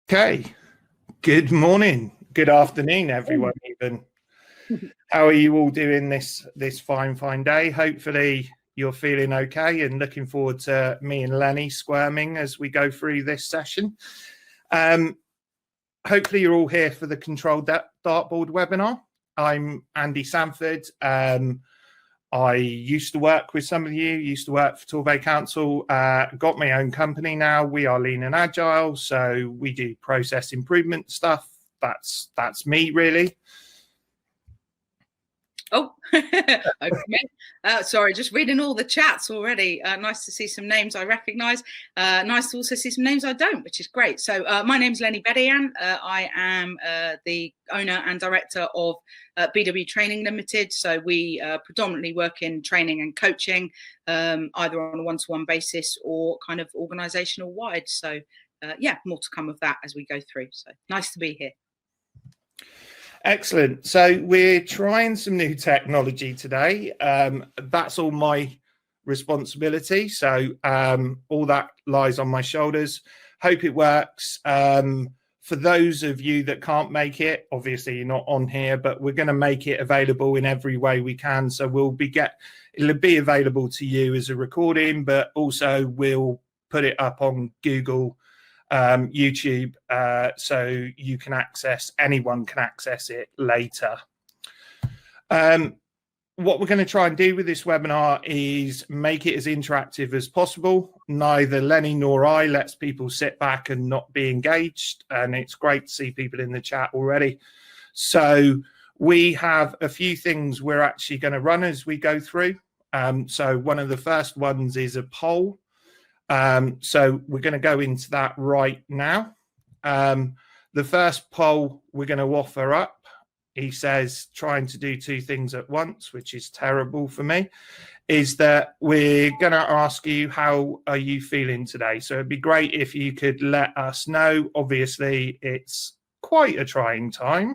Okay, good morning, good afternoon, everyone. Even how are you all doing this fine day? Hopefully you're feeling okay and looking forward to me and Lenny squirming as we go through this session. Hopefully you're all here for the Controlled Dartboard webinar. I'm Andy Sanford. I used to work with some of you, used to work for Torbay Council, got my own company now. We are lean and agile, so we do process improvement stuff. That's me, really. Oh, okay. Sorry, just reading all the chats already. Nice to see some names I recognise. Nice to also see some names I don't, which is great. So my name's Lenny Bedian. I am the owner and director of BW Training Limited. So we predominantly work in training and coaching, either on a one-to-one basis or kind of organisational wide. So yeah, more to come of that as we go through. So nice to be here. Excellent. So we're trying some new technology today. That's all my responsibility. So all that lies on my shoulders. Hope it works. For those of you that can't make it, obviously you're not on here, but we're going to make it available in every way we can. So it'll be available to you as a recording, but also we'll put it up on Google, YouTube, so you can anyone can access it later. What we're going to try and do with this webinar is make it as interactive as possible. Neither Lenny nor I lets people sit back and not be engaged, and it's great to see people in the chat already. So we have a few things we're actually going to run as we go through. So one of the first ones is a poll. So we're going to go into that right now. The first poll we're going to offer up, he says, trying to do two things at once, which is terrible for me, is that we're going to ask you, how are you feeling today? So it'd be great if you could let us know. Obviously, it's quite a trying time.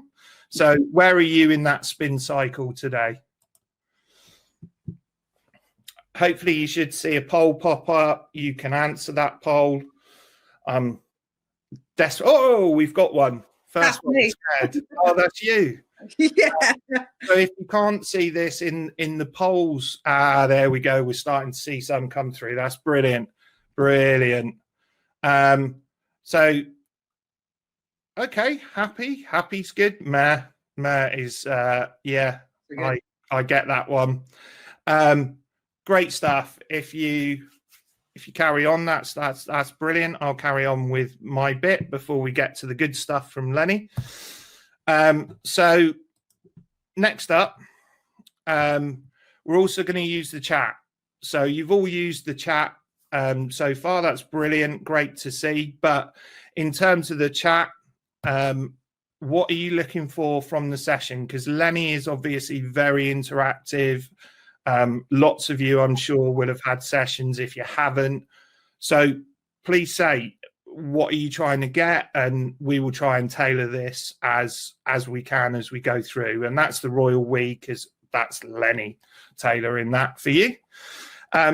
So where are you in that spin cycle today? Hopefully you should see a poll pop up. You can answer that poll. Oh, we've got one. First one scared. Oh, that's you. Yeah. So if you can't see this in the polls, there we go. We're starting to see some come through. That's brilliant. Brilliant. So, okay, happy's good. Meh is, yeah, I get that one. Great stuff. If you carry on, that's brilliant. I'll carry on with my bit before we get to the good stuff from Lenny. So next up, we're also going to use the chat. So you've all used the chat so far. That's brilliant. Great to see. But in terms of the chat, what are you looking for from the session? Because Lenny is obviously very interactive. Lots of you, I'm sure, will have had sessions if you haven't. So please say, what are you trying to get? And we will try and tailor this as we can as we go through. And that's the royal we, because that's Lenny tailoring that for you.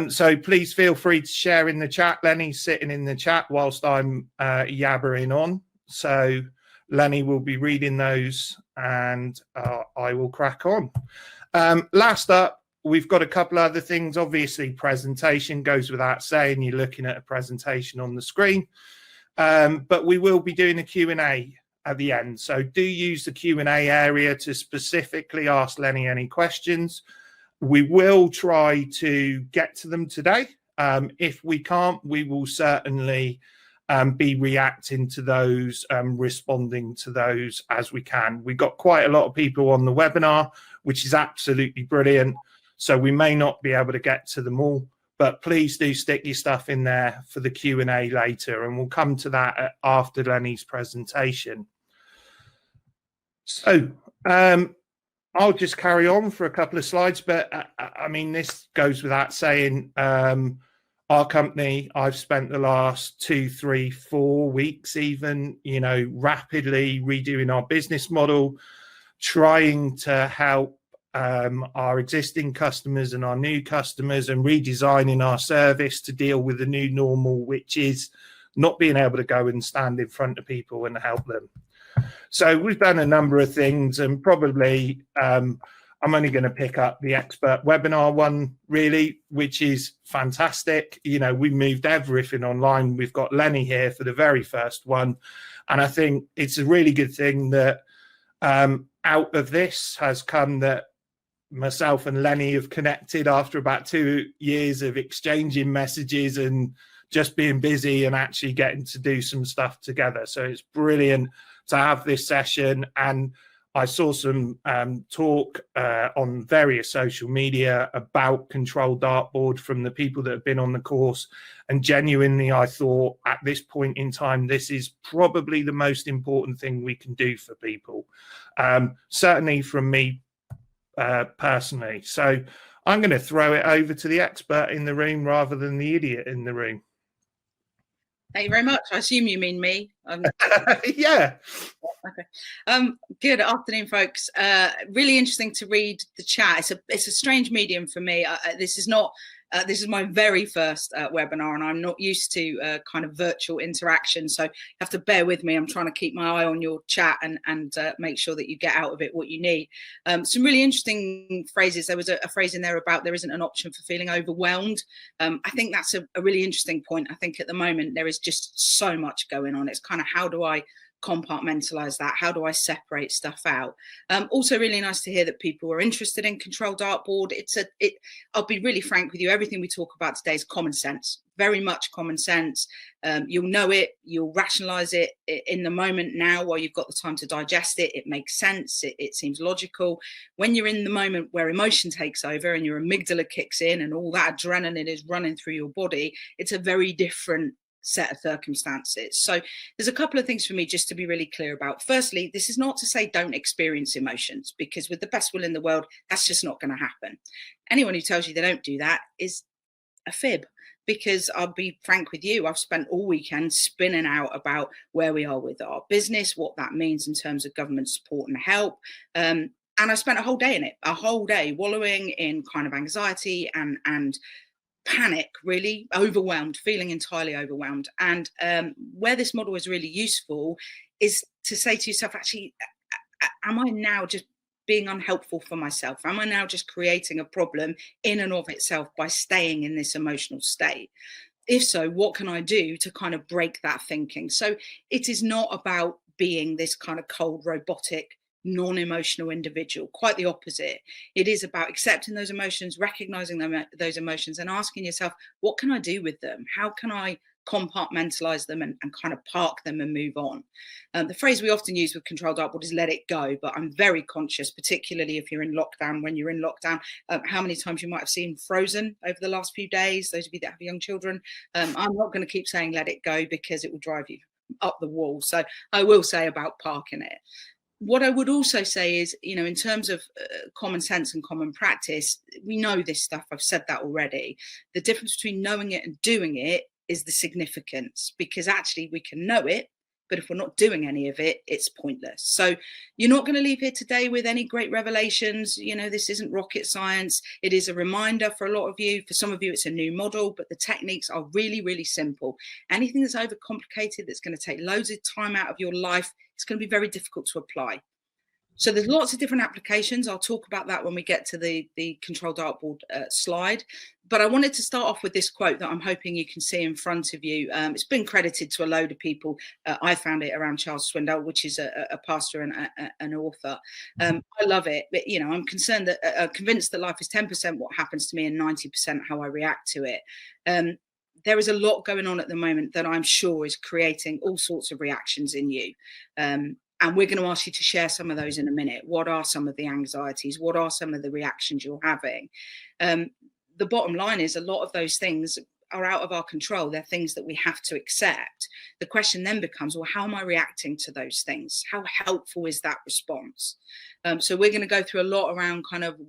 So please feel free to share in the chat. Lenny's sitting in the chat whilst I'm yabbering on. So Lenny will be reading those and I will crack on. Last up, we've got a couple other things. Obviously, presentation goes without saying. You're looking at a presentation on the screen. But we will be doing a Q&A at the end. So do use the Q&A area to specifically ask Lenny any questions. We will try to get to them today. If we can't, we will certainly be reacting to those, responding to those as we can. We've got quite a lot of people on the webinar, which is absolutely brilliant. So we may not be able to get to them all, but please do stick your stuff in there for the Q&A later, and we'll come to that after Lenny's presentation. So I'll just carry on for a couple of slides, but I mean, this goes without saying. Our company, I've spent the last 2, 3, 4 weeks even, rapidly redoing our business model, trying to help our existing customers and our new customers, and redesigning our service to deal with the new normal, which is not being able to go and stand in front of people and help them. So we've done a number of things, and probably I'm only going to pick up the expert webinar one, really, which is fantastic. You know, we moved everything online. We've got Lenny here for the very first one. And I think it's a really good thing that out of this has come that myself and Lenny have connected after about 2 years of exchanging messages and just being busy and actually getting to do some stuff together. So it's brilliant to have this session. And I saw some talk on various social media about Control Dartboard from the people that have been on the course. And genuinely, I thought at this point in time, this is probably the most important thing we can do for people. Certainly from me personally. So I'm going to throw it over to the expert in the room rather than the idiot in the room. Thank you very much. I assume you mean me. Yeah. Okay. Good afternoon, folks. Really interesting to read the chat. It's a strange medium for me. This is not. This is my very first webinar, and I'm not used to kind of virtual interaction. So you have to bear with me. I'm trying to keep my eye on your chat and make sure that you get out of it what you need. Some really interesting phrases. There was a phrase in there about there isn't an option for feeling overwhelmed. I think that's a really interesting point. I think at the moment there is just so much going on. It's kind of, how do I compartmentalize that? How do I separate stuff out? Also really nice to hear that people are interested in Control Dartboard. I'll be really frank with you, everything we talk about today is common sense, very much common sense. You'll know it, you'll rationalize it in the moment now while you've got the time to digest it. It makes sense, it seems logical. When you're in the moment where emotion takes over and your amygdala kicks in and all that adrenaline is running through your body, it's a very different set of circumstances. So there's a couple of things for me just to be really clear about. Firstly, this is not to say don't experience emotions, because with the best will in the world, that's just not going to happen. Anyone who tells you they don't do that is a fib, because I'll be frank with you, I've spent all weekend spinning out about where we are with our business, what that means in terms of government support and help. And I spent a whole day in it, a whole day wallowing in kind of anxiety and panic, really overwhelmed, feeling entirely overwhelmed. And where this model is really useful is to say to yourself, actually, am I now just being unhelpful for myself? Am I now just creating a problem in and of itself by staying in this emotional state? If so, what can I do to kind of break that thinking? So it is not about being this kind of cold, robotic, non-emotional individual. Quite the opposite. It is about accepting those emotions, recognizing them, those emotions, and asking yourself, what can I do with them? How can I compartmentalize them and kind of park them and move on? The phrase we often use with Control Dartboard is let it go, but I'm very conscious, particularly if you're in lockdown, when you're in lockdown, how many times you might have seen Frozen over the last few days, those of you that have young children. I'm not going to keep saying let it go, because it will drive you up the wall. So I will say about parking it. What I would also say is, you know, in terms of common sense and common practice, we know this stuff. I've said that already. The difference between knowing it and doing it is the significance, because actually we can know it, but if we're not doing any of it, it's pointless. So you're not going to leave here today with any great revelations. You know, this isn't rocket science. It is a reminder for a lot of you. For some of you, it's a new model, but the techniques are really, really simple. Anything that's overcomplicated, that's going to take loads of time out of your life, it's going to be very difficult to apply. So there's lots of different applications. I'll talk about that when we get to the Control Dartboard slide. But I wanted to start off with this quote that I'm hoping you can see in front of you. It's been credited to a load of people. I found it around Charles Swindoll, which is a pastor and an author. I love it. But, you know, I'm convinced that life is 10% what happens to me and 90% how I react to it. There is a lot going on at the moment that I'm sure is creating all sorts of reactions in you. And we're going to ask you to share some of those in a minute. What are some of the anxieties? What are some of the reactions you're having? The bottom line is a lot of those things are out of our control. They're things that we have to accept. The question then becomes, well, how am I reacting to those things? How helpful is that response? So we're going to go through a lot around kind of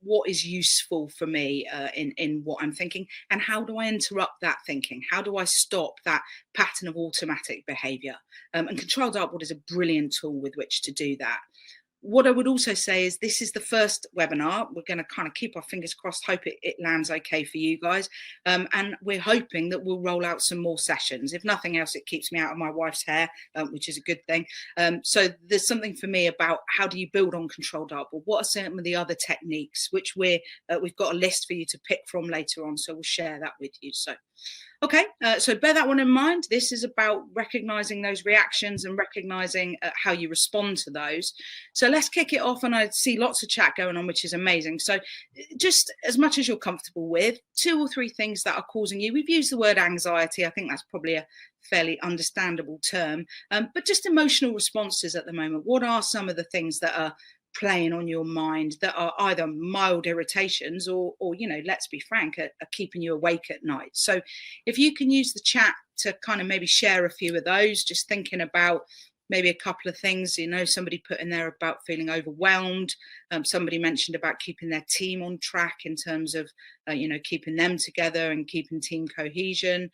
what is useful for me in what I'm thinking, and how do I interrupt that thinking? How do I stop that pattern of automatic behavior? And Control Dartboard is a brilliant tool with which to do that. What I would also say is this is the first webinar. We're going to kind of keep our fingers crossed, hope it lands okay for you guys. And we're hoping that we'll roll out some more sessions. If nothing else, it keeps me out of my wife's hair, which is a good thing. So there's something for me about how do you build on controlled dartboard? What are some of the other techniques, which we've got a list for you to pick from later on. So we'll share that with you. So. Okay, so bear that one in mind. This is about recognizing those reactions and recognizing how you respond to those. So let's kick it off. And I see lots of chat going on, which is amazing. So just as much as you're comfortable with, 2 or 3 things that are causing you. We've used the word anxiety. I think that's probably a fairly understandable term, but just emotional responses at the moment. What are some of the things that are playing on your mind that are either mild irritations or let's be frank, are keeping you awake at night? So if you can use the chat to kind of maybe share a few of those, just thinking about maybe a couple of things. Somebody put in there about feeling overwhelmed. Somebody mentioned about keeping their team on track in terms of keeping them together and keeping team cohesion.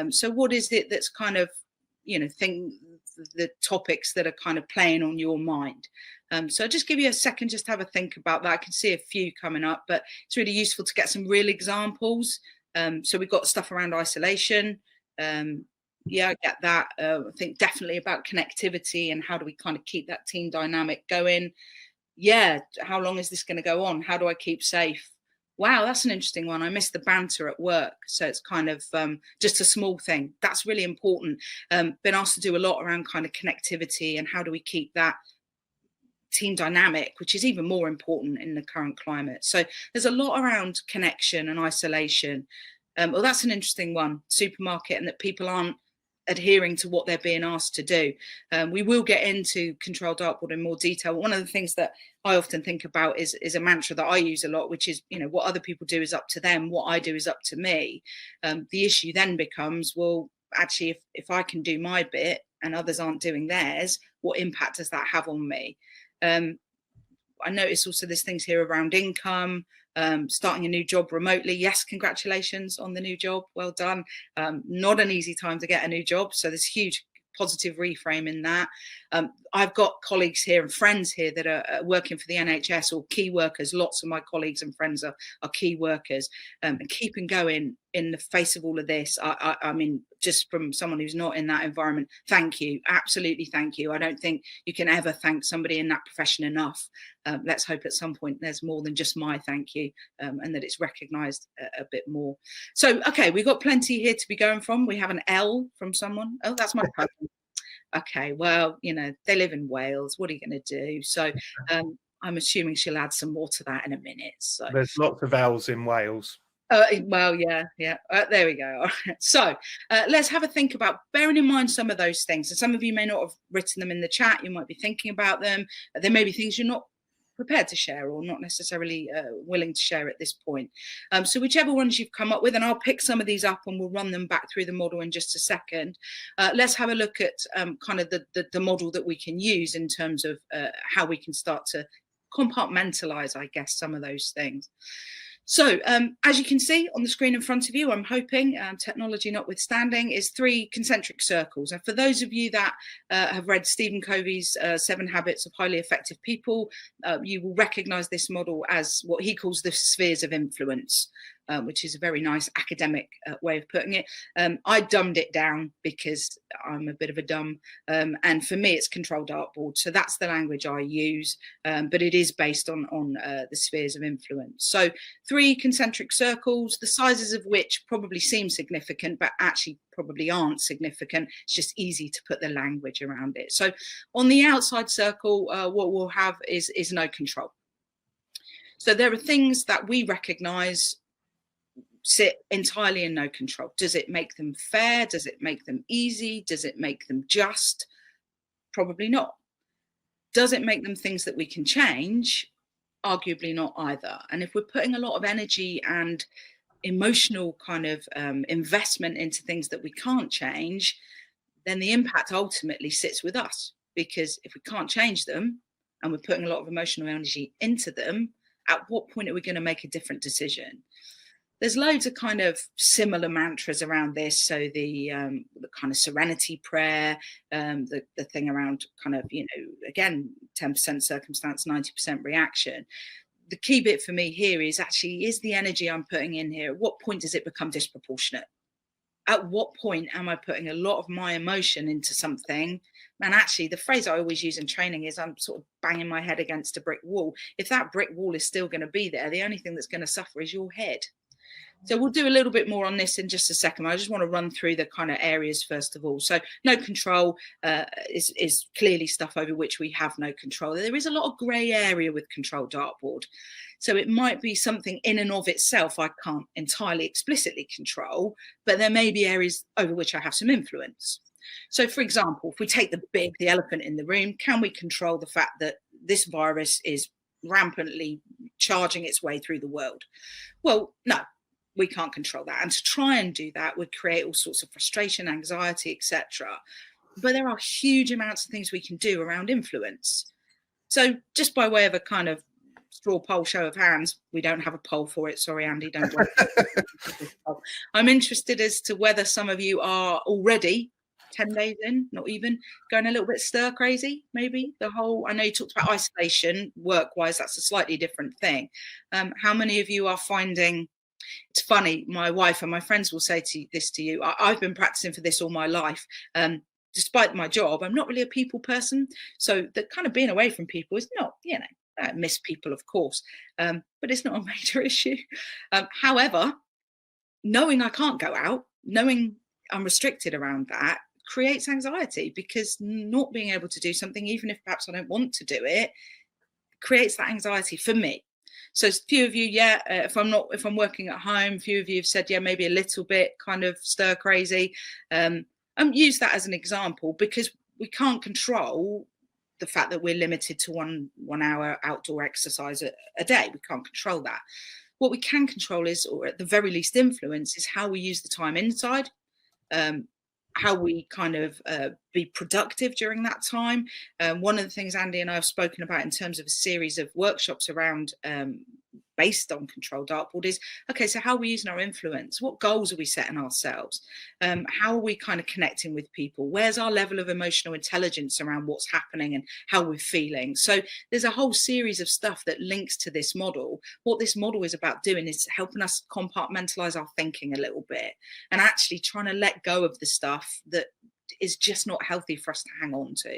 So what is it that's kind of the topics that are kind of playing on your mind? So I'll just give you a second just to have a think about that. I can see a few coming up, but it's really useful to get some real examples. So we've got stuff around isolation. Yeah, I get that. I think definitely about connectivity and how do we kind of keep that team dynamic going. Yeah, how long is this going to go on? How do I keep safe? Wow, that's an interesting one. I missed the banter at work. So it's kind of just a small thing. That's really important. Been asked to do a lot around kind of connectivity and how do we keep that team dynamic, which is even more important in the current climate. So there's a lot around connection and isolation. Well, that's an interesting one. Supermarket, and that people aren't adhering to what they're being asked to do. We will get into controlled dartboard in more detail. One of the things that I often think about is a mantra that I use a lot, which is, what other people do is up to them. What I do is up to me. The issue then becomes, well, actually, if I can do my bit and others aren't doing theirs, what impact does that have on me? I notice also there's things here around income, starting a new job remotely. Yes, congratulations on the new job. Well done. Not an easy time to get a new job. So there's huge positive reframe in that. I've got colleagues here and friends here that are working for the NHS or key workers. Lots of my colleagues and friends are key workers, and keeping going in the face of all of this. I mean, just from someone who's not in that environment, thank you. Absolutely thank you. I don't think you can ever thank somebody in that profession enough. Let's hope at some point there's more than just my thank you, and that it's recognised a bit more. So, okay, we've got plenty here to be going from. We have an L from someone. Oh, that's my cousin. Okay, well, they live in Wales. What are you going to do? So I'm assuming she'll add some more to that in a minute. So there's lots of L's in Wales. Well, yeah. There we go. So let's have a think about bearing in mind some of those things. And some of you may not have written them in the chat. You might be thinking about them. There may be things you're not prepared to share or not necessarily willing to share at this point. So whichever ones you've come up with, and I'll pick some of these up and we'll run them back through the model in just a second. Let's have a look at kind of the model that we can use in terms of how we can start to compartmentalize, I guess, some of those things. So as you can see on the screen in front of you, I'm hoping, technology notwithstanding, is 3 concentric circles. And for those of you that have read Stephen Covey's 7 Habits of Highly Effective People, you will recognize this model as what he calls the spheres of influence, which is a very nice academic way of putting it. I dumbed it down because I'm a bit of a dumb, and for me it's controlled dartboard. So that's the language I use, but it is based on the spheres of influence. So 3 concentric circles, the sizes of which probably seem significant, but actually probably aren't significant. It's just easy to put the language around it. So on the outside circle, what we'll have is no control. So there are things that we recognize sit entirely in no control. Does it make them fair? Does it make them easy? Does it make them just? Probably not. Does it make them things that we can change? Arguably not either. And if we're putting a lot of energy and emotional kind of investment into things that we can't change, then the impact ultimately sits with us. Because if we can't change them and we're putting a lot of emotional energy into them, at what point are we going to make a different decision? There's loads of kind of similar mantras around this. So the kind of serenity prayer, the thing around kind of, again, 10% circumstance, 90% reaction. The key bit for me here is actually, is the energy I'm putting in here, at what point does it become disproportionate? At what point am I putting a lot of my emotion into something? And actually, the phrase I always use in training is I'm sort of banging my head against a brick wall. If that brick wall is still going to be there, the only thing that's going to suffer is your head. So we'll do a little bit more on this in just a second. I just want to run through the kind of areas first of all. So no control is clearly stuff over which we have no control. There is a lot of grey area with control dartboard. So it might be something in and of itself I can't entirely explicitly control, but there may be areas over which I have some influence. So for example, if we take the elephant in the room, can we control the fact that this virus is rampantly charging its way through the world? Well, no. We can't control that. And to try and do that would create all sorts of frustration, anxiety, etc. But there are huge amounts of things we can do around influence. So just by way of a kind of straw poll show of hands, we don't have a poll for it. Sorry, Andy, don't worry. I'm interested as to whether some of you are already 10 days in, not even, going a little bit stir crazy, maybe. I know you talked about isolation, work-wise, that's a slightly different thing. How many of you are finding... It's funny, my wife and my friends will say this to you. I've been practicing for this all my life. Despite my job, I'm not really a people person. So the kind of being away from people is not, I miss people, of course, but it's not a major issue. However, knowing I can't go out, knowing I'm restricted around that creates anxiety, because not being able to do something, even if perhaps I don't want to do it, creates that anxiety for me. So a few of you, if I'm working at home, a few of you have said, maybe a little bit kind of stir crazy. Use that as an example, because we can't control the fact that we're limited to one hour outdoor exercise a day. We can't control that. What we can control is, or at the very least influence, is how we use the time inside, how we kind of be productive during that time. One of the things Andy and I have spoken about in terms of a series of workshops around based on control dartboard is, okay, so how are we using our influence? What goals are we setting ourselves? How are we kind of connecting with people? Where's our level of emotional intelligence around what's happening and how we're feeling? So there's a whole series of stuff that links to this model. What this model is about doing is helping us compartmentalize our thinking a little bit and actually trying to let go of the stuff that is just not healthy for us to hang on to.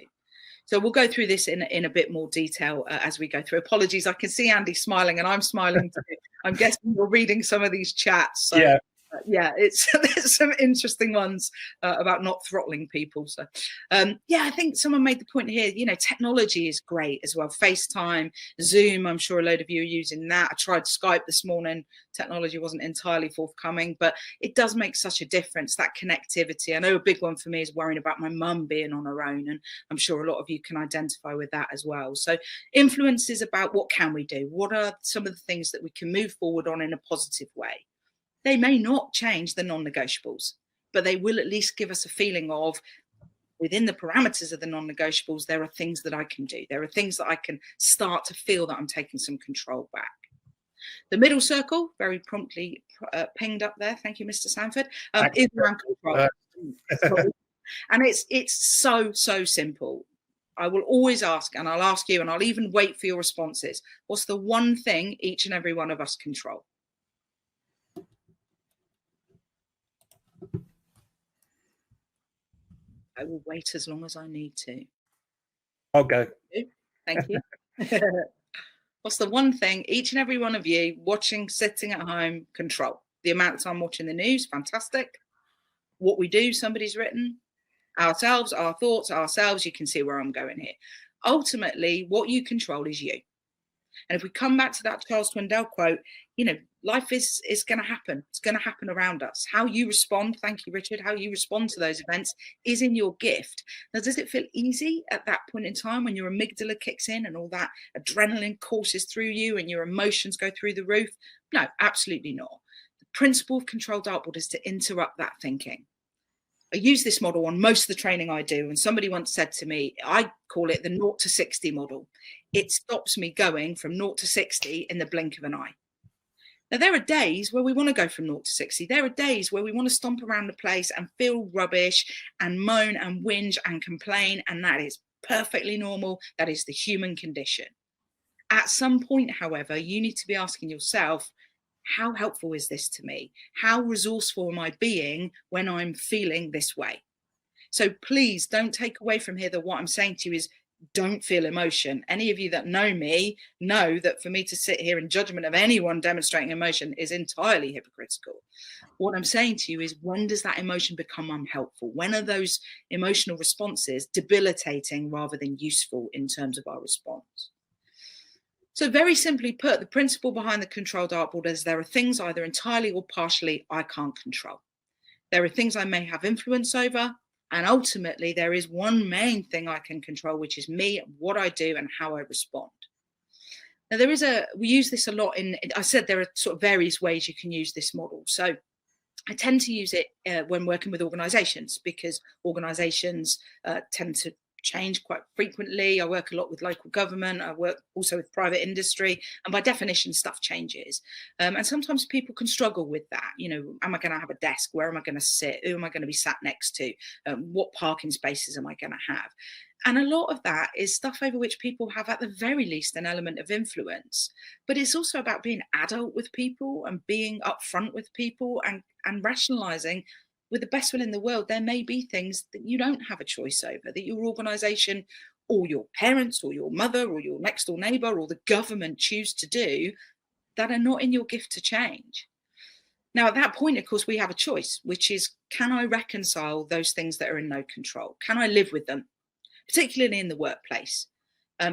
So we'll go through this in a bit more detail as we go through. Apologies, I can see Andy smiling and I'm smiling too. I'm guessing you're reading some of these chats. So, there's some interesting ones about not throttling people. So, I think someone made the point here, technology is great as well. FaceTime, Zoom, I'm sure a load of you are using that. I tried Skype this morning. Technology wasn't entirely forthcoming, but it does make such a difference, that connectivity. I know a big one for me is worrying about my mum being on her own, and I'm sure a lot of you can identify with that as well. So influence is about what can we do? What are some of the things that we can move forward on in a positive way? They may not change the non-negotiables, but they will at least give us a feeling of, within the parameters of the non-negotiables, there are things that I can do. There are things that I can start to feel that I'm taking some control back. The middle circle, very promptly pinged up there. Thank you, Mr. Sanford, is around control. And it's so simple. I will always ask, and I'll ask you, and I'll even wait for your responses. What's the one thing each and every one of us control? I will wait as long as I need to. I'll go. Thank you. What's the one thing each and every one of you watching, sitting at home, control? The amount of time watching the news, fantastic. What we do, somebody's written. Ourselves, our thoughts, ourselves, you can see where I'm going here. Ultimately, what you control is you. And if we come back to that Charles Swindoll quote, life is going to happen. It's going to happen around us. How you respond, thank you, Richard, how you respond to those events is in your gift. Now, does it feel easy at that point in time when your amygdala kicks in and all that adrenaline courses through you and your emotions go through the roof? No, absolutely not. The principle of control dartboard is to interrupt that thinking. I use this model on most of the training I do. And somebody once said to me, I call it the 0 to 60 model. It stops me going from 0 to 60 in the blink of an eye. Now, there are days where we want to go from 0 to 60. There are days where we want to stomp around the place and feel rubbish and moan and whinge and complain. And that is perfectly normal. That is the human condition. At some point, however, you need to be asking yourself, how helpful is this to me? How resourceful am I being when I'm feeling this way? So please don't take away from here that what I'm saying to you is don't feel emotion. Any of you that know me know that for me to sit here in judgment of anyone demonstrating emotion is entirely hypocritical. What I'm saying to you is, when does that emotion become unhelpful? When are those emotional responses debilitating rather than useful in terms of our response? So very simply put, the principle behind the control dartboard is there are things either entirely or partially I can't control. There are things I may have influence over. And ultimately, there is one main thing I can control, which is me, what I do and how I respond. Now, we use this a lot I said there are sort of various ways you can use this model. So I tend to use it when working with organizations, because organizations tend to change quite frequently. I work a lot with local government. I work also with private industry, and by definition, stuff changes. And sometimes people can struggle with that. You know, am I going to have a desk? Where am I going to sit? Who am I going to be sat next to? What parking spaces am I going to have? And a lot of that is stuff over which people have, at the very least, an element of influence. But it's also about being adult with people and being upfront with people and rationalizing, with the best will in the world, there may be things that you don't have a choice over, that your organization or your parents or your mother or your next door neighbor or the government choose to do that are not in your gift to change. Now, at that point, of course, we have a choice, which is, can I reconcile those things that are in no control? Can I live with them, particularly in the workplace?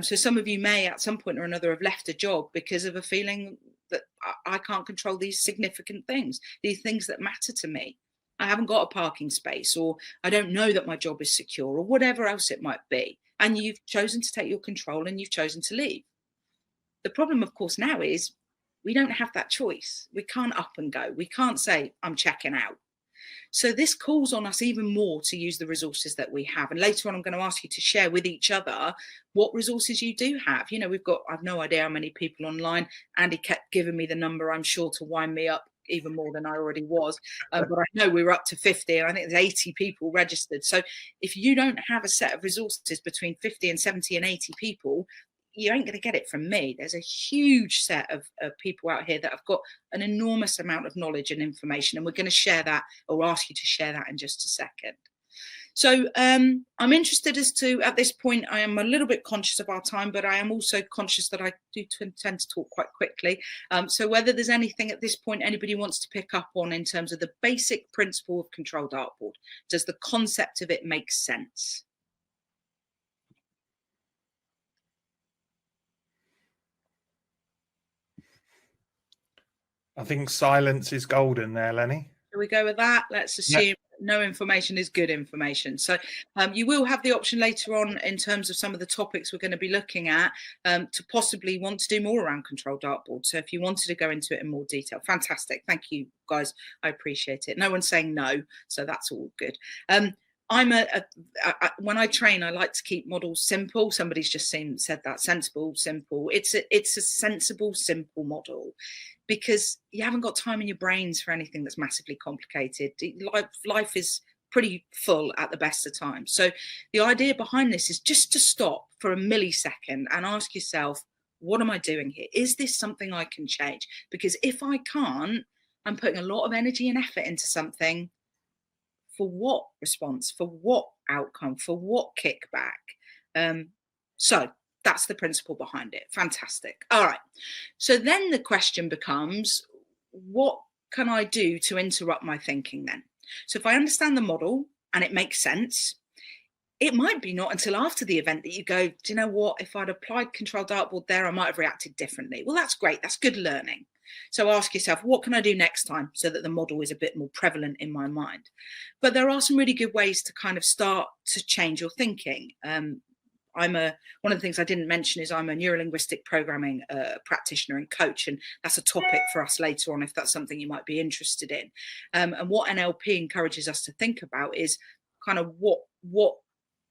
So some of you may at some point or another have left a job because of a feeling that I can't control these significant things, these things that matter to me. I haven't got a parking space, or I don't know that my job is secure, or whatever else it might be. And you've chosen to take your control and you've chosen to leave. The problem, of course, now is we don't have that choice. We can't up and go. We can't say, I'm checking out. So this calls on us even more to use the resources that we have. And later on, I'm going to ask you to share with each other what resources you do have. You know, I've no idea how many people online. Andy kept giving me the number, I'm sure, to wind me up even more than I already was. But I know we were up to 50, and I think there's 80 people registered. So if you don't have a set of resources between 50 and 70 and 80 people, you ain't going to get it from me. There's a huge set of people out here that have got an enormous amount of knowledge and information, and we're going to share that, or ask you to share that in just a second. So I'm interested as to, at this point, I am a little bit conscious of our time, but I am also conscious that I do tend to talk quite quickly. So whether there's anything at this point anybody wants to pick up on in terms of the basic principle of control dartboard, does the concept of it make sense? I think silence is golden there, Lenny. Shall we go with that? Let's assume no information is good information. So you will have the option later on, in terms of some of the topics we're going to be looking at, to possibly want to do more around control dartboard. So if you wanted to go into it in more detail, fantastic. Thank you, guys. I appreciate it. No one's saying no, so that's all good. When I train, I like to keep models simple. Somebody's just said that, sensible, simple. It's a sensible, simple model, because you haven't got time in your brains for anything that's massively complicated. Life is pretty full at the best of times. So the idea behind this is just to stop for a millisecond and ask yourself, what am I doing here? Is this something I can change? Because if I can't, I'm putting a lot of energy and effort into something. For what response? For what outcome? For what kickback? So that's the principle behind it. Fantastic. All right. So then the question becomes, what can I do to interrupt my thinking then? So if I understand the model and it makes sense, it might be not until after the event that you go, do you know what? If I'd applied control dartboard there, I might have reacted differently. Well, that's great. That's good learning. So ask yourself, what can I do next time so that the model is a bit more prevalent in my mind? But there are some really good ways to kind of start to change your thinking. One of the things I didn't mention is I'm a neurolinguistic programming practitioner and coach, and that's a topic for us later on if that's something you might be interested in. And what NLP encourages us to think about is kind of what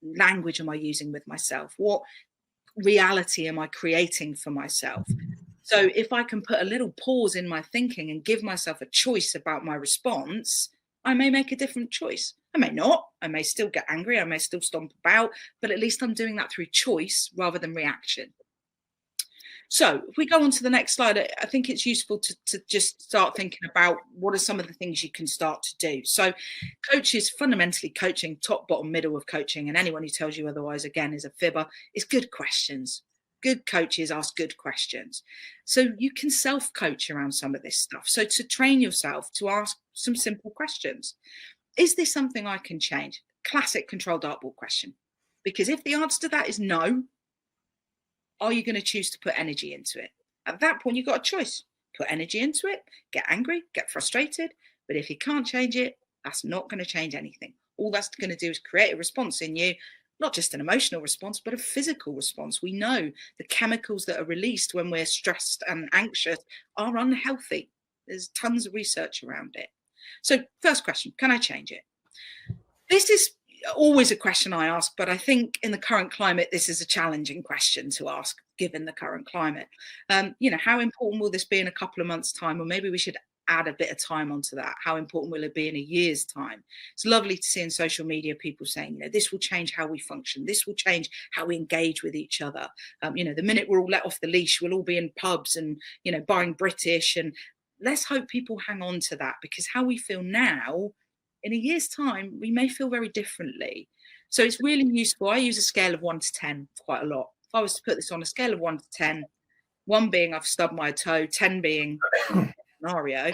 language am I using with myself? What reality am I creating for myself? So if I can put a little pause in my thinking and give myself a choice about my response, I may make a different choice. I may not. I may still get angry. I may still stomp about, but at least I'm doing that through choice rather than reaction. So if we go on to the next slide, I think it's useful to just start thinking about what are some of the things you can start to do. So coaches, fundamentally coaching, top, bottom, middle of coaching, and anyone who tells you otherwise, again, is a fibber, is good questions. Good coaches ask good questions. So you can self-coach around some of this stuff. So to train yourself to ask some simple questions. Is this something I can change? Classic control dartboard question. Because if the answer to that is no, are you going to choose to put energy into it? At that point, you've got a choice. Put energy into it, get angry, get frustrated. But if you can't change it, that's not going to change anything. All that's going to do is create a response in you, not just an emotional response, but a physical response. We know the chemicals that are released when we're stressed and anxious are unhealthy. There's tons of research around it. So first question, can I change it? This is always a question I ask, but I think in the current climate, this is a challenging question to ask, given the current climate. How important will this be in a couple of months' time? Or maybe we should add a bit of time onto that. How important will it be in a year's time? It's lovely to see in social media people saying, this will change how we function. This will change how we engage with each other. The minute we're all let off the leash, we'll all be in pubs and, buying British. And let's hope people hang on to that, because how we feel now, in a year's time, we may feel very differently. So it's really useful. I use a scale of 1 to 10 quite a lot. If I was to put this on a scale of 1 to 10, 1 being I've stubbed my toe, 10 being scenario,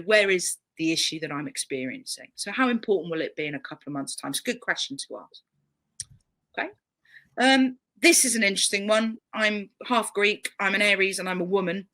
where is the issue that I'm experiencing? So how important will it be in a couple of months' time? It's a good question to ask. Okay. This is an interesting one. I'm half Greek, I'm an Aries, and I'm a woman.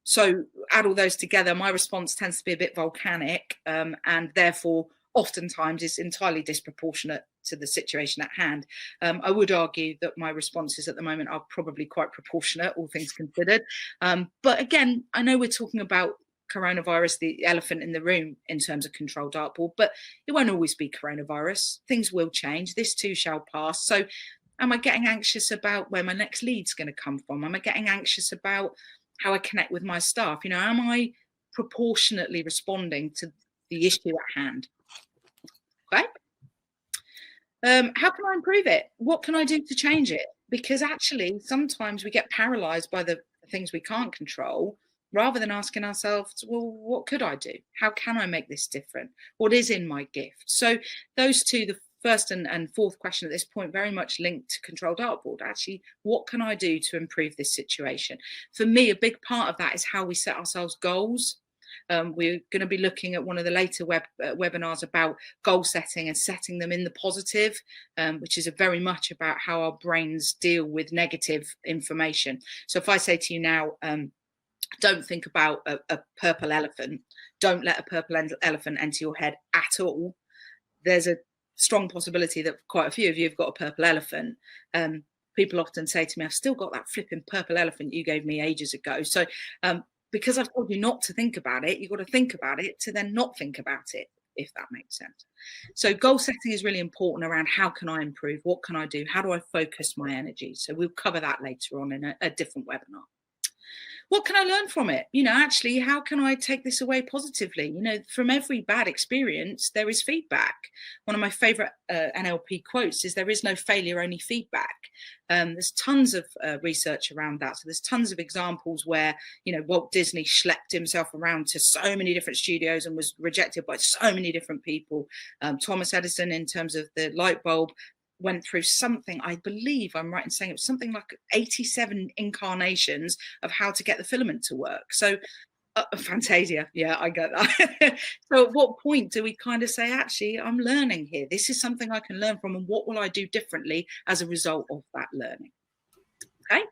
So add all those together, my response tends to be a bit volcanic, and therefore oftentimes is entirely disproportionate to the situation at hand. I would argue that my responses at the moment are probably quite proportionate, all things considered. But again, I know we're talking about coronavirus, the elephant in the room in terms of control dartboard, but it won't always be coronavirus. Things will change. This too shall pass. So am I getting anxious about where my next lead's going to come from? Am I getting anxious about how I connect with my staff? Am I proportionately responding to the issue at hand? Okay. How can I improve it? What can I do to change it? Because actually, sometimes we get paralyzed by the things we can't control, rather than asking ourselves, well, what could I do? How can I make this different? What is in my gift? So those two, the first and fourth question at this point, very much linked to control dartboard. Actually, what can I do to improve this situation? For me, a big part of that is how we set ourselves goals. We're going to be looking at one of the later webinars about goal setting and setting them in the positive, which is very much about how our brains deal with negative information. So if I say to you now, don't think about a purple elephant, don't let a purple elephant enter your head at all, there's a strong possibility that quite a few of you have got a purple elephant. People often say to me, I've still got that flipping purple elephant you gave me ages ago. So because I've told you not to think about it, you've got to think about it to then not think about it, if that makes sense. So goal setting is really important around how can I improve? What can I do? How do I focus my energy? So we'll cover that later on in a different webinar. What can I learn from it? Actually, how can I take this away positively? From every bad experience, there is feedback. One of my favorite NLP quotes is, there is no failure, only feedback. There's tons of research around that. So there's tons of examples where, Walt Disney schlepped himself around to so many different studios and was rejected by so many different people. Thomas Edison, in terms of the light bulb, went through something, I believe I'm right in saying it was something like 87 incarnations of how to get the filament to work. So Fantasia, yeah, I get that. So at what point do we kind of say, actually, I'm learning here, this is something I can learn from, and what will I do differently as a result of that learning? Okay.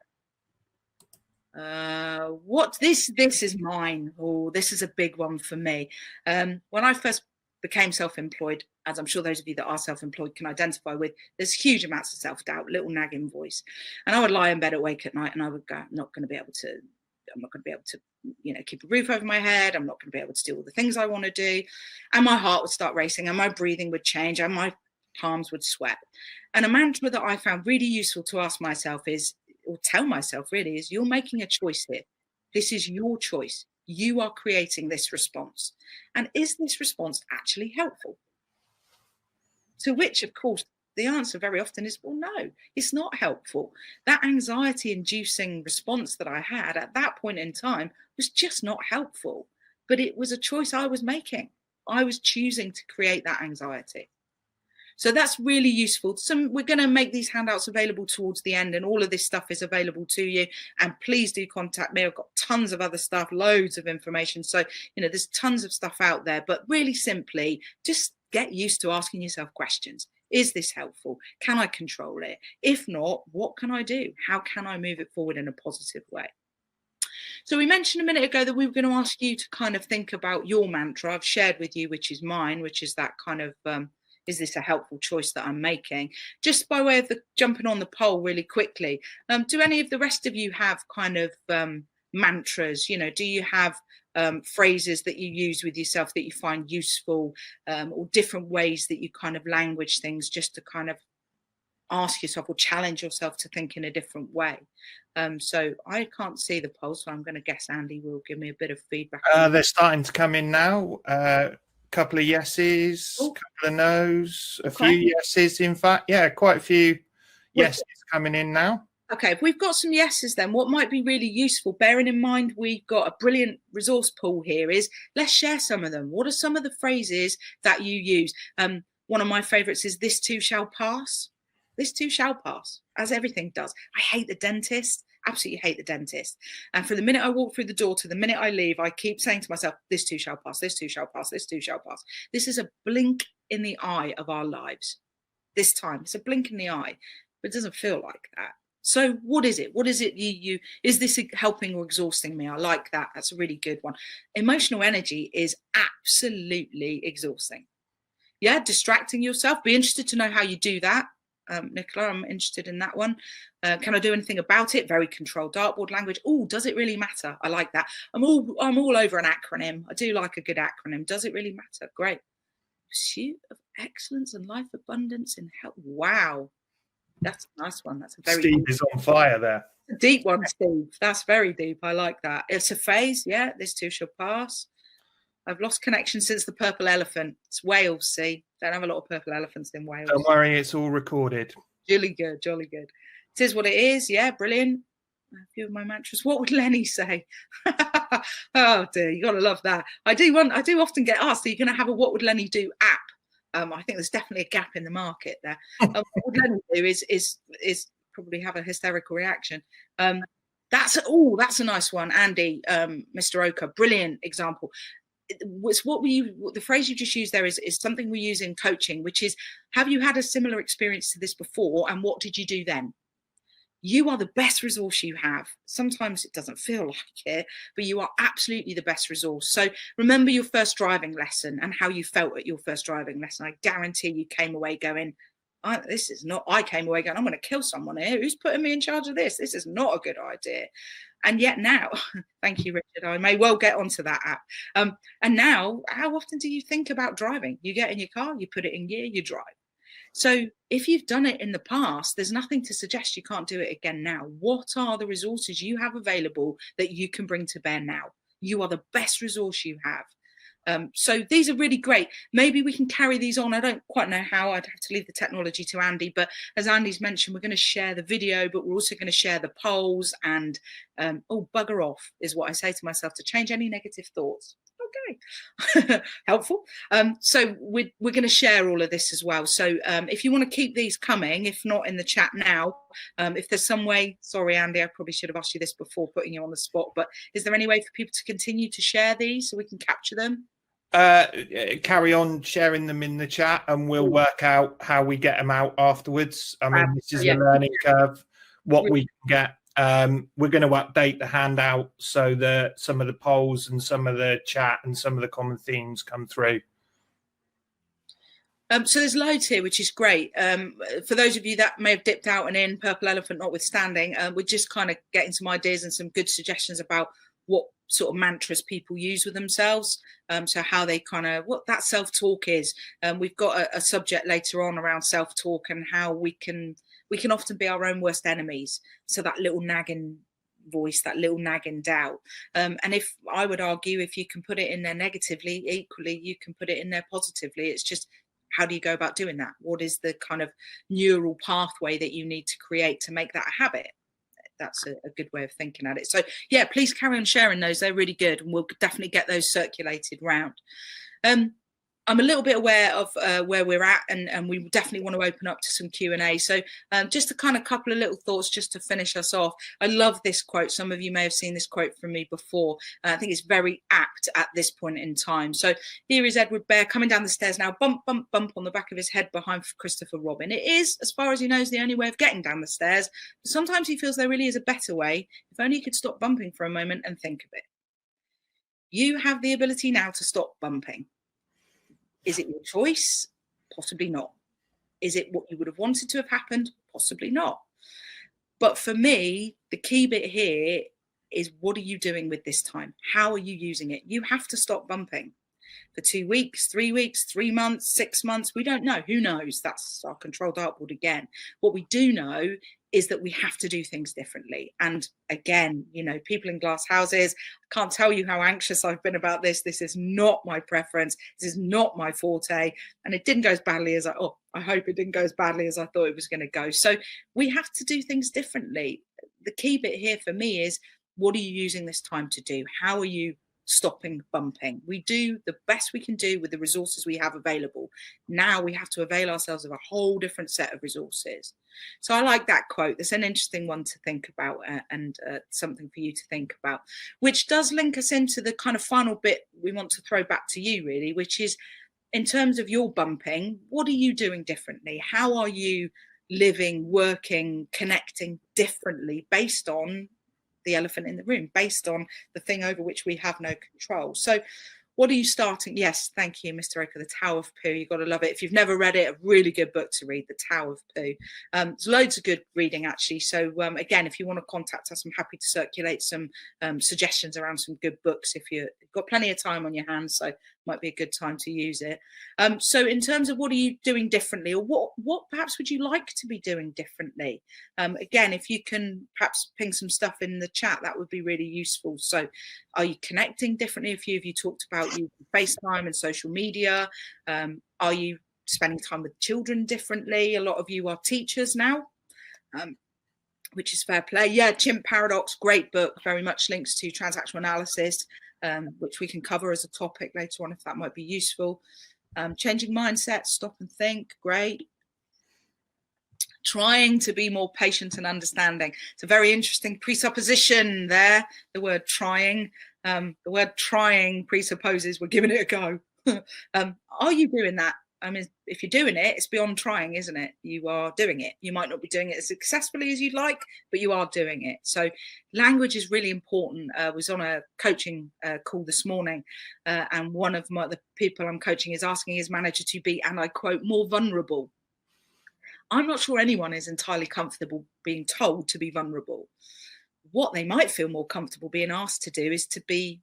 This is mine. Oh, this is a big one for me. When I first became self-employed, as I'm sure those of you that are self-employed can identify with, there's huge amounts of self-doubt, little nagging voice. And I would lie in bed awake at night and I would go, I'm not going to be able to, keep a roof over my head. I'm not going to be able to do all the things I want to do. And my heart would start racing and my breathing would change and my palms would sweat. And a mantra that I found really useful to ask myself is, or tell myself really, is you're making a choice here. This is your choice. You are creating this response. And is this response actually helpful? To which, of course, the answer very often is, well, no, it's not helpful. That anxiety-inducing response that I had at that point in time was just not helpful. But it was a choice I was making. I was choosing to create that anxiety. So that's really useful. We're going to make these handouts available towards the end, and all of this stuff is available to you. And please do contact me. I've got tons of other stuff, loads of information. So, there's tons of stuff out there. But really simply, just get used to asking yourself questions. Is this helpful? Can I control it? If not, what can I do? How can I move it forward in a positive way? So we mentioned a minute ago that we were going to ask you to kind of think about your mantra. I've shared with you, which is mine, which is that kind of, is this a helpful choice that I'm making? Just by way of jumping on the poll really quickly, do any of the rest of you have kind of mantras? Do you have phrases that you use with yourself that you find useful, or different ways that you kind of language things just to kind of ask yourself or challenge yourself to think in a different way? So I can't see the poll, so I'm going to guess Andy will give me a bit of feedback. They're starting to come in now. Couple of yeses, couple of no's, a few yeses. In fact, yeah, quite a few yeses coming in now. Okay, if we've got some yeses, then what might be really useful, bearing in mind we've got a brilliant resource pool here, is let's share some of them. What are some of the phrases that you use? One of my favorites is "this too shall pass." This too shall pass, as everything does. I hate the dentist. Absolutely hate the dentist. And from the minute I walk through the door to the minute I leave, I keep saying to myself, this too shall pass, this too shall pass, this too shall pass. This is a blink in the eye of our lives. This time, it's a blink in the eye, but it doesn't feel like that. So what is it? What is it is this helping or exhausting me? I like that. That's a really good one. Emotional energy is absolutely exhausting. Yeah, distracting yourself. Be interested to know how you do that. Nicola, I'm interested in that one. Can I do anything about it? Very controlled dartboard language. Oh, does it really matter? I like that. I'm all over an acronym. I do like a good acronym. Does it really matter? Great. Pursuit of excellence and life abundance in health. Wow, that's a nice one. That's a very Steve is on fire there. A deep one, Steve. That's very deep. I like that. It's a phase. Yeah, this too shall pass. I've lost connection since the purple elephant. It's Wales, see? Don't have a lot of purple elephants in Wales. Don't worry, it's all recorded. Jolly good, jolly good. It is what it is. Yeah, brilliant. A few of my mantras. What would Lenny say? Oh dear, you gotta love that. I do often get asked, are you gonna have a "What Would Lenny Do" app? I think there's definitely a gap in the market there. What would Lenny do is probably have a hysterical reaction. That's a nice one, Andy. Mr. Oka, brilliant example. The phrase you just used there is something we use in coaching, which is, have you had a similar experience to this before, and what did you do then? You are the best resource you have. Sometimes it doesn't feel like it, but you are absolutely the best resource. So remember your first driving lesson and how you felt at your first driving lesson. I guarantee you came away going, I came away going, I'm going to kill someone here. Who's putting me in charge of this? This is not a good idea. And yet now, thank you, Richard, I may well get onto that app. And now, how often do you think about driving? You get in your car, you put it in gear, you drive. So if you've done it in the past, there's nothing to suggest you can't do it again now. What are the resources you have available that you can bring to bear now? You are the best resource you have. So these are really great. Maybe we can carry these on. I don't quite know how. I'd have to leave the technology to Andy. But as Andy's mentioned, we're going to share the video, but we're also going to share the polls. And bugger off is what I say to myself to change any negative thoughts. Okay, helpful. So we're going to share all of this as well. So if you want to keep these coming, if not in the chat now, if there's some way, sorry, Andy, I probably should have asked you this before putting you on the spot, but is there any way for people to continue to share these so we can capture them? Carry on sharing them in the chat and we'll work out how we get them out afterwards. I mean, this is a learning curve, what we can get. We're going to update the handout so that some of the polls and some of the chat and some of the common themes come through. So there's loads here, which is great. For those of you that may have dipped out and in, Purple Elephant notwithstanding, we're just kind of getting some ideas and some good suggestions about what sort of mantras people use with themselves. So how they kind of, what that self-talk is. We've got a subject later on around self-talk and how we can we can often be our own worst enemies. So that little nagging voice, that little nagging doubt. And if I would argue, if you can put it in there negatively, equally, you can put it in there positively. It's just, how do you go about doing that? What is the kind of neural pathway that you need to create to make that a habit? That's a good way of thinking at it. So yeah, please carry on sharing those. They're really good, and we'll definitely get those circulated round. I'm a little bit aware of where we're at, and we definitely want to open up to some Q&A. So just a kind of couple of little thoughts just to finish us off. I love this quote. Some of you may have seen this quote from me before. I think it's very apt at this point in time. So here is Edward Bear coming down the stairs now, bump, bump, bump on the back of his head behind Christopher Robin. It is, as far as he knows, the only way of getting down the stairs. But sometimes he feels there really is a better way. If only he could stop bumping for a moment and think of it. You have the ability now to stop bumping. Is it your choice? Possibly not. Is it what you would have wanted to have happened? Possibly not. But for me, the key bit here is, what are you doing with this time? How are you using it? You have to stop bumping for 2 weeks, 3 weeks, 3 months, 6 months. We don't know. Who knows? That's our control dartboard again. What we do know is that we have to do things differently. And again, you know, people in glass houses, I can't tell you how anxious I've been about this. This is not my preference. This is not my forte. And it didn't go as badly as I hope it didn't go as badly as I thought it was going to go. So we have to do things differently. The key bit here for me is, what are you using this time to do? How are you stopping bumping? We do the best we can do with the resources we have available. Now we have to avail ourselves of a whole different set of resources. So I like that quote. That's an interesting one to think about, and something for you to think about, which does link us into the kind of final bit we want to throw back to you, really, which is, in terms of your bumping, what are you doing differently? How are you living, working, connecting differently based on the elephant in the room, based on the thing over which we have no control? So what are you starting? Yes, thank you, Mr. Oaker, The Tao of Pooh. You've got to love it. If you've never read it, a really good book to read, The Tao of Pooh. There's loads of good reading, actually. So again, if you want to contact us, I'm happy to circulate some suggestions around some good books if you've got plenty of time on your hands. So might be a good time to use it. So in terms of what are you doing differently, or what perhaps would you like to be doing differently? Again, if you can perhaps ping some stuff in the chat, that would be really useful. So are you connecting differently? A few of you talked about using FaceTime and social media. Are you spending time with children differently? A lot of you are teachers now, which is fair play. Yeah, Chimp Paradox, great book, very much links to transactional analysis, which we can cover as a topic later on if that might be useful. Changing mindset, stop and think, great. Trying to be more patient and understanding. It's a very interesting presupposition there, the word trying. The word trying presupposes we're giving it a go. Are you doing that? I mean, if you're doing it, it's beyond trying, isn't it? You are doing it. You might not be doing it as successfully as you'd like, but you are doing it. So language is really important. I was on a coaching call this morning, and one of the people I'm coaching is asking his manager to be, and I quote, more vulnerable. I'm not sure anyone is entirely comfortable being told to be vulnerable. What they might feel more comfortable being asked to do is to be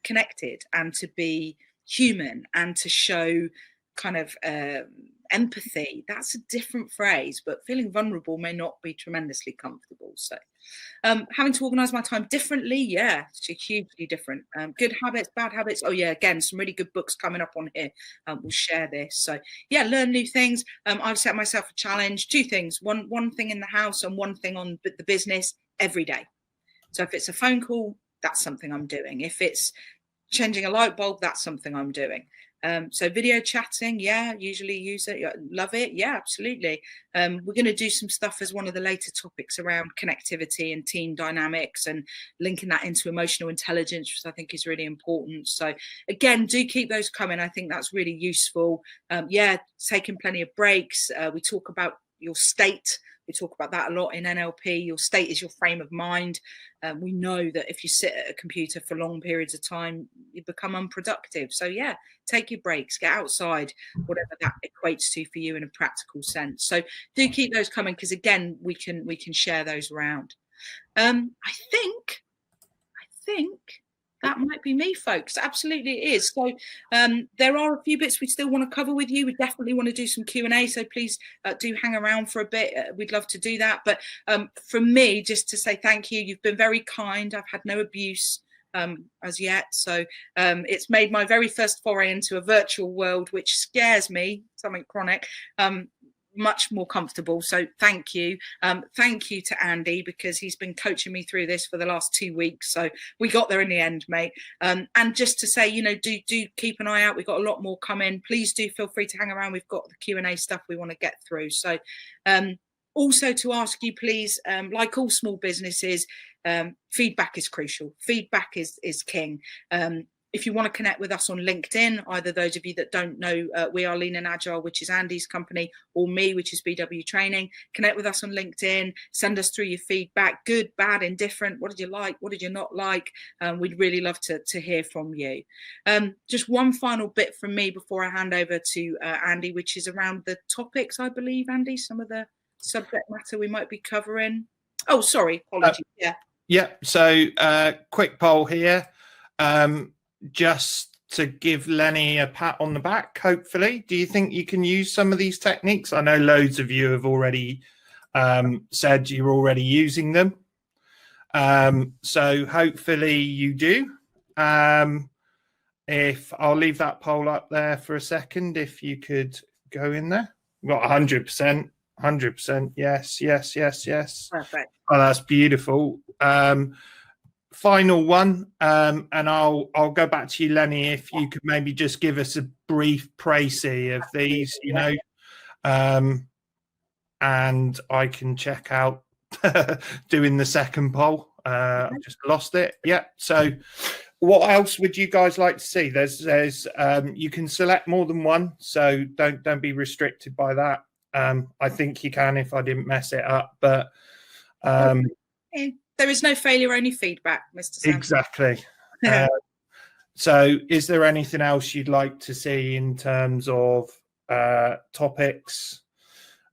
connected and to be human and to show kind of empathy. That's a different phrase, but feeling vulnerable may not be tremendously comfortable. So having to organize my time differently, yeah, it's hugely different. Good habits, bad habits. Oh yeah, again, some really good books coming up on here. We'll share this. So yeah, learn new things. I've set myself a challenge, 2 things, one thing in the house and one thing on the business every day. So if it's a phone call, that's something I'm doing. If it's changing a light bulb, that's something I'm doing. So video chatting, yeah, usually use it, love it, yeah, absolutely. We're going to do some stuff as one of the later topics around connectivity and team dynamics and linking that into emotional intelligence, which I think is really important. So again, do keep those coming. I think that's really useful. Yeah, taking plenty of breaks. We talk about your state. We talk about that a lot in NLP. Your state is your frame of mind. We know that if you sit at a computer for long periods of time, you become unproductive. So yeah, take your breaks, get outside, whatever that equates to for you in a practical sense. So do keep those coming, because again, we can share those around. I think that that might be me, folks. Absolutely it is. So there are a few bits we still want to cover with you. We definitely want to do some Q&A, so please do hang around for a bit. We'd love to do that. But from me, just to say thank you. You've been very kind. I've had no abuse as yet. So it's made my very first foray into a virtual world, which scares me, something chronic, much more comfortable. So thank you. Thank you to Andy, because he's been coaching me through this for the last 2 weeks. So we got there in the end, mate. And just to say, do keep an eye out. We've got a lot more coming. Please do feel free to hang around. We've got the Q&A stuff we want to get through. So also to ask you, please, like all small businesses, feedback is crucial. Feedback is king. If you want to connect with us on LinkedIn, either those of you that don't know, we are Lean and Agile, which is Andy's company, or me, which is BW Training. Connect with us on LinkedIn. Send us through your feedback, good, bad, indifferent. What did you like? What did you not like? We'd really love to hear from you. Just one final bit from me before I hand over to Andy, which is around the topics, I believe, Andy, some of the subject matter we might be covering. Oh, sorry, apologies. Yeah. So quick poll here. Just to give Lenny a pat on the back, hopefully. Do you think you can use some of these techniques? I know loads of you have already said you're already using them. So hopefully you do. If I'll leave that poll up there for a second, if you could go in there. We've got 100%. 100%. Yes. Perfect. Oh, that's beautiful. Final one, and I'll go back to you, Lenny, if you could maybe just give us a brief précis of these, and I can check out doing the second poll. I've just lost it. Yeah. So what else would you guys like to see? There's you can select more than one, so don't be restricted by that. I think you can if I didn't mess it up, but there is no failure, only feedback, Mr. Sam. Exactly. So is there anything else you'd like to see in terms of topics,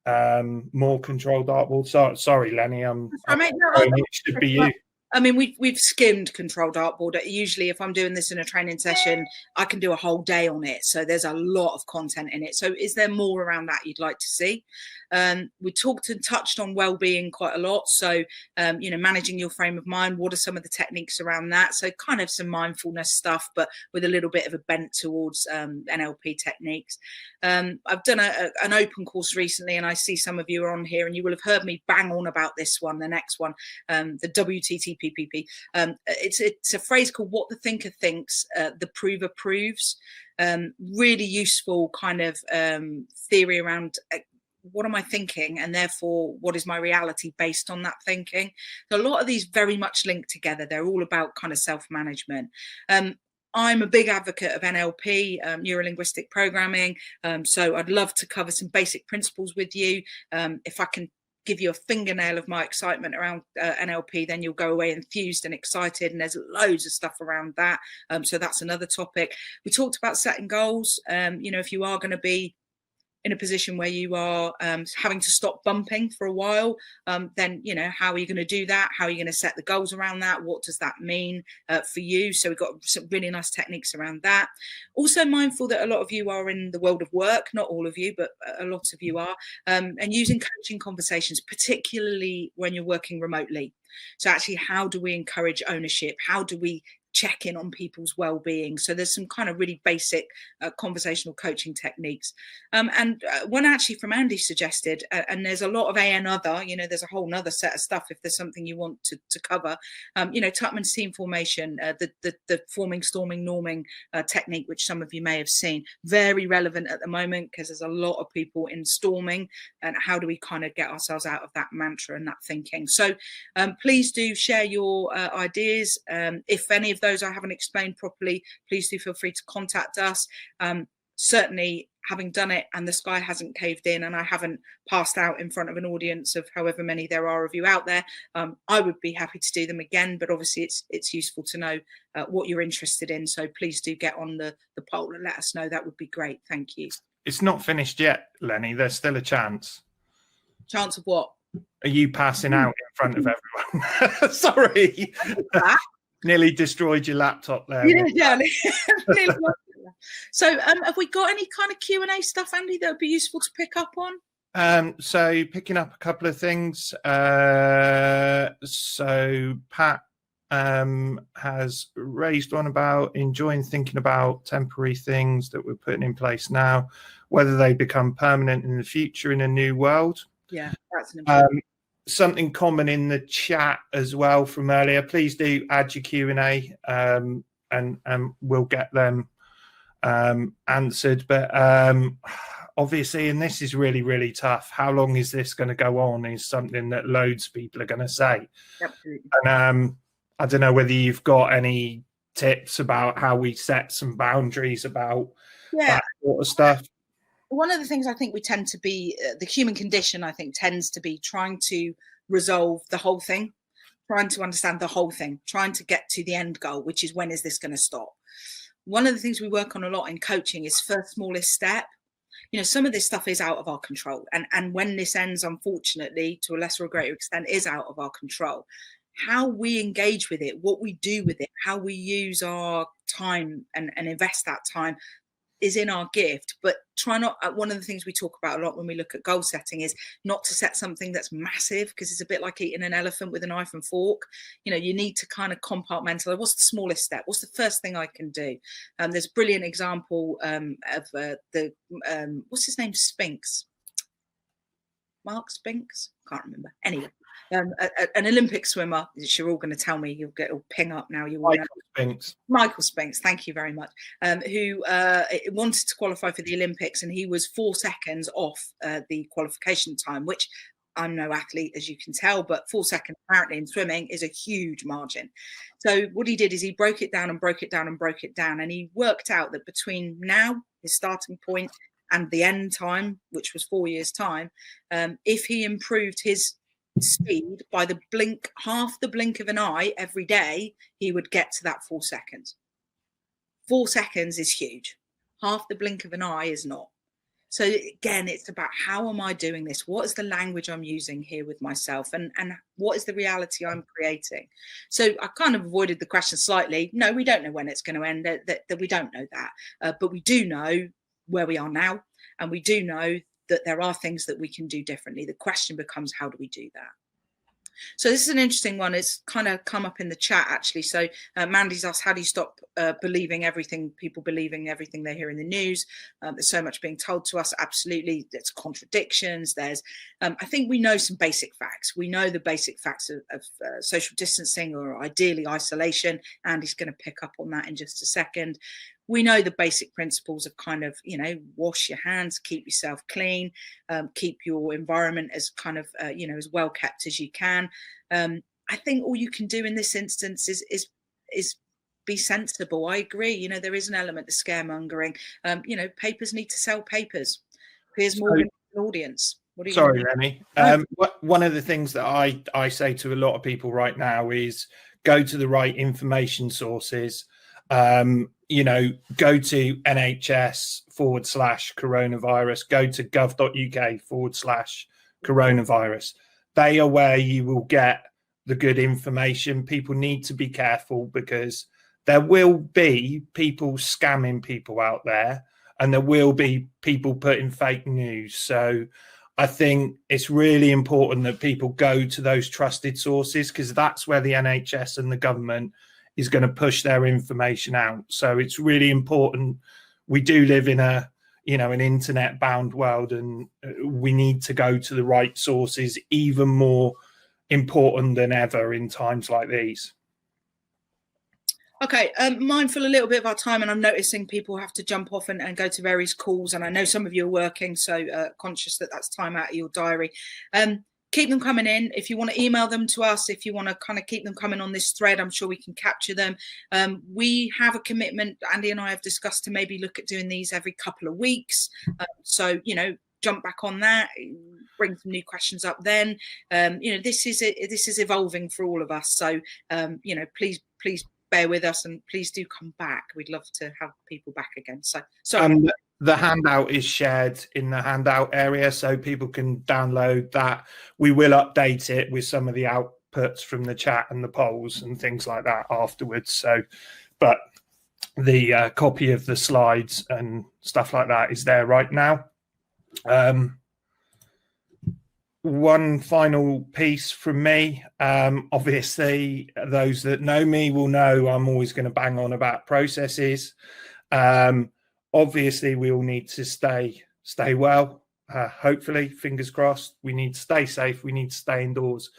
more controlled dartboard? Sorry, Lenny, it should be you. I mean, we've skimmed controlled dartboard. Usually if I'm doing this in a training session, I can do a whole day on it. So there's a lot of content in it. So is there more around that you'd like to see? We talked and touched on well-being quite a lot. So, managing your frame of mind, what are some of the techniques around that? So kind of some mindfulness stuff, but with a little bit of a bent towards NLP techniques. I've done an open course recently, and I see some of you are on here, and you will have heard me bang on about this one, the next one, the WTTPPP. It's a phrase called what the thinker thinks, the prover proves. Really useful kind of theory around what am I thinking, and therefore what is my reality based on that thinking. So a lot of these very much linked together. They're all about kind of self-management. I'm a big advocate of NLP, neuro-linguistic programming. So I'd love to cover some basic principles with you. If I can give you a fingernail of my excitement around NLP, then you'll go away enthused and excited, and there's loads of stuff around that. So that's another topic. We talked about setting goals. If you are going to be in a position where you are having to stop bumping for a while, then, how are you going to do that? How are you going to set the goals around that? What does that mean for you? So we've got some really nice techniques around that. Also mindful that a lot of you are in the world of work, not all of you, but a lot of you are, and using coaching conversations, particularly when you're working remotely. So actually, how do we encourage ownership? How do we check in on people's well-being? So there's some kind of really basic conversational coaching techniques. And one actually from Andy suggested, and there's a lot of other, there's a whole nother set of stuff if there's something you want to cover, Tuckman's team formation, the forming, storming, norming technique, which some of you may have seen, very relevant at the moment because there's a lot of people in storming, and how do we kind of get ourselves out of that mantra and that thinking. So please do share your ideas. If any of those I haven't explained properly, please do feel free to contact us. Certainly, having done it and the sky hasn't caved in and I haven't passed out in front of an audience of however many there are of you out there, I would be happy to do them again. But obviously it's useful to know what you're interested in. So please do get on the poll and let us know. That would be great. Thank you. It's not finished yet, Lenny. There's still a chance. Chance of what? Are you passing out in front of everyone? Sorry. Nearly destroyed your laptop there. Yeah. So have we got any kind of Q&A stuff, Andy, that would be useful to pick up on? So picking up a couple of things. So Pat has raised one about enjoying thinking about temporary things that we're putting in place now, whether they become permanent in the future in a new world. Yeah, that's an important. Something common in the chat as well from earlier. Please do add your Q&A, and we'll get them answered. But obviously, and this is really, really tough, how long is this going to go on is something that loads of people are going to say. Absolutely. And I don't know whether you've got any tips about how we set some boundaries about that sort of stuff. One of the things I think we tend to be, the human condition, I think, tends to be trying to resolve the whole thing, trying to understand the whole thing, trying to get to the end goal, which is when is this going to stop? One of the things we work on a lot in coaching is first smallest step. You know, some of this stuff is out of our control. And when this ends, unfortunately, to a lesser or greater extent, is out of our control. How we engage with it, what we do with it, how we use our time and invest that time is in our gift. But try not, one of the things we talk about a lot when we look at goal setting is not to set something that's massive, because it's a bit like eating an elephant with a knife and fork. You know, you need to kind of compartmentalize. What's the smallest step? What's the first thing I can do? There's a brilliant example of what's his name? Spinks. Mark Spinks? Can't remember. Anyway. An Olympic swimmer, you're all going to tell me, you'll get all ping up now. Michael Spinks, thank you very much. Who wanted to qualify for the Olympics, and he was 4 seconds off the qualification time, which I'm no athlete, as you can tell, but 4 seconds apparently in swimming is a huge margin. So what he did is he broke it down and broke it down and broke it down, and he worked out that between now, his starting point, and the end time, which was 4 years' time, if he improved his speed by half the blink of an eye every day, he would get to that 4 seconds. 4 seconds is huge. Half the blink of an eye is not. So again, it's about how am I doing this? What is the language I'm using here with myself, and what is the reality I'm creating? So I kind of avoided the question slightly. No, we don't know when it's going to end. That we don't know that, but we do know where we are now, and we do know that there are things that we can do differently. The question becomes, how do we do that? So this is an interesting one. It's kind of come up in the chat, actually. So Mandy's asked, how do you stop believing everything, people believing everything they hear in the news? There's so much being told to us. Absolutely. There's contradictions. There's, I think we know some basic facts. We know the basic facts of social distancing, or ideally isolation. Andy's going to pick up on that in just a second. We know the basic principles of kind of, you know, wash your hands, keep yourself clean, keep your environment as kind of, you know, as well kept as you can. I think all you can do in this instance is be sensible. I agree. You know, there is an element of scaremongering. You know, papers need to sell papers. Here's more an audience. Sorry, Lenny. One of the things that I say to a lot of people right now is go to the right information sources. You know, go to NHS/coronavirus, go to gov.uk/coronavirus. They are where you will get the good information. People need to be careful, because there will be people scamming people out there, and there will be people putting fake news. So I think it's really important that people go to those trusted sources, because that's where the NHS and the government is going to push their information out. So it's really important. We do live in a, you know, an internet bound world, and we need to go to the right sources, even more important than ever in times like these. Okay, mindful a little bit of our time, and I'm noticing people have to jump off and go to various calls, and I know some of you are working, so conscious that that's time out of your diary. Keep them coming in. If you want to email them to us, if you want to kind of keep them coming on this thread, I'm sure we can capture them. We have a commitment, Andy and I have discussed, to maybe look at doing these every couple of weeks. So, you know, jump back on that, bring some new questions up then. You know, this is evolving for all of us. So, you know, please bear with us, and please do come back. We'd love to have people back again. So the handout is shared in the handout area, so people can download that. We will update it with some of the outputs from the chat and the polls and things like that afterwards. So, but the copy of the slides and stuff like that is there right now. One final piece from me. Obviously, those that know me will know I'm always going to bang on about processes. Obviously, we all need to stay well. Hopefully, fingers crossed. We need to stay safe. We need to stay indoors.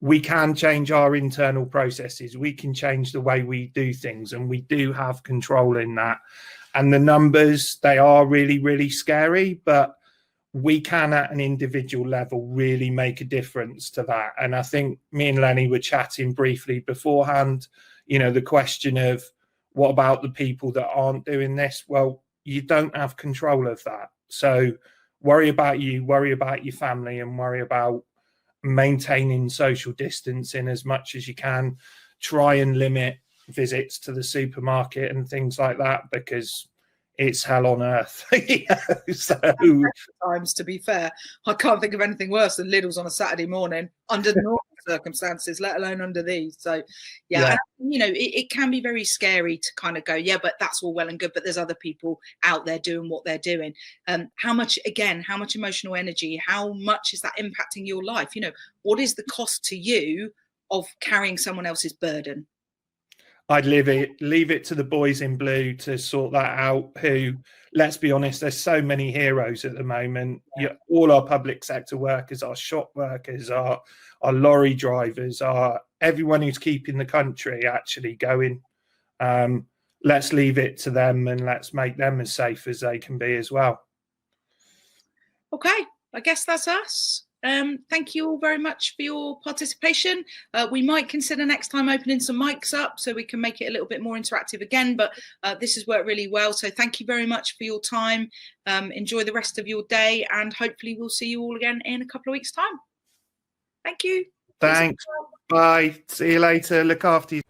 We can change our internal processes. We can change the way we do things, and we do have control in that. And the numbers, they are really, really scary, but we can at an individual level really make a difference to that. And I think me and Lenny were chatting briefly beforehand, the question of what about the people that aren't doing this? Well, you don't have control of that. So worry about you, worry about your family, and worry about maintaining social distancing as much as you can. Try and limit visits to the supermarket and things like that, because it's hell on earth. So times, to be fair, I can't think of anything worse than Lidl's on a Saturday morning under normal circumstances, let alone under these. So yeah. And, it can be very scary to kind of go, yeah, but that's all well and good, but there's other people out there doing what they're doing. How much emotional energy, how much is that impacting your life? What is the cost to you of carrying someone else's burden? I'd leave it to the boys in blue to sort that out, who, let's be honest, there's so many heroes at the moment. All our public sector workers, our shop workers, our lorry drivers, everyone who's keeping the country actually going. Let's leave it to them, and let's make them as safe as they can be as well. Okay, I guess that's us. Thank you all very much for your participation. We might consider next time opening some mics up so we can make it a little bit more interactive again, but this has worked really well. So thank you very much for your time. Enjoy the rest of your day, and hopefully we'll see you all again in a couple of weeks' time. Thank you. Thanks. Bye. See you later. Look after you.